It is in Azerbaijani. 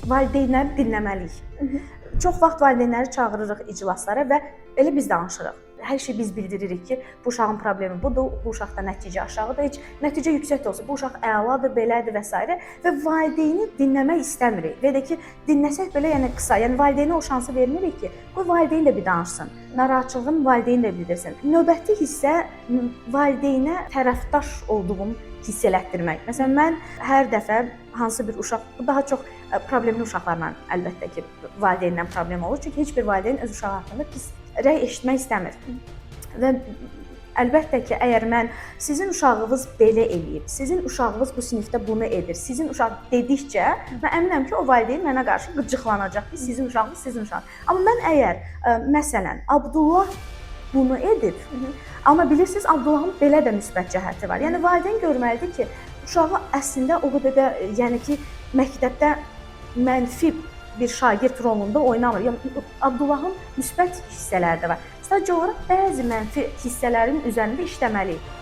valideynləri dinləməliyik. Çox vaxt valideynləri çağırırıq iclaslara və elə biz danışırıq. Hər şey biz bildiririk ki, bu uşağın problemi budur, bu uşaqda nəticə aşağıdır, heç nəticə yüksək də olsa, bu uşaq əladır, belədir və s. və valideyni dinləmək istəmirik. Və də ki, dinləsək belə yəni qısa, yəni valideynə o şansı vermirik ki, qoy valideyn də bir danışsın, narahatçılığını valideyn də bildirsin. Növbəti hissə valideynə tərəfdaş olduğum hiss elətdirmək. Məsələn, mən hər dəfə hansı bir uşaq, bu daha çox problemli uşaqlarla əlbəttə ki, valideynlə problem olur. Çünki heç bir valideyn öz uşağı haqqında pis rəy eşitmək istəmir. Və əlbəttə ki, əgər mən sizin uşağınız belə eləyib, sizin uşağınız bu sinifdə bunu edir, sizin uşaq dedikcə, mən əminəm ki, o valideyn mənə qarşı qıcıqlanacaq ki, sizin uşağınız, sizin uşağınız. Amma mən əgər, məsələn, Abdullah bunu edib, amma bilirsiniz, Abdullahın belə də müsbət cəhəti var. Yəni, valideyn görməlidir ki, uşağı əslində o qədər də, yəni ki, məktəbdə mənfi bir şagird rolunda oynamır. Yəni, Abdullahın müsbət hissələri də var. Sadəcə olaraq bəzi mənfi hissələrin üzərində işləməliyik.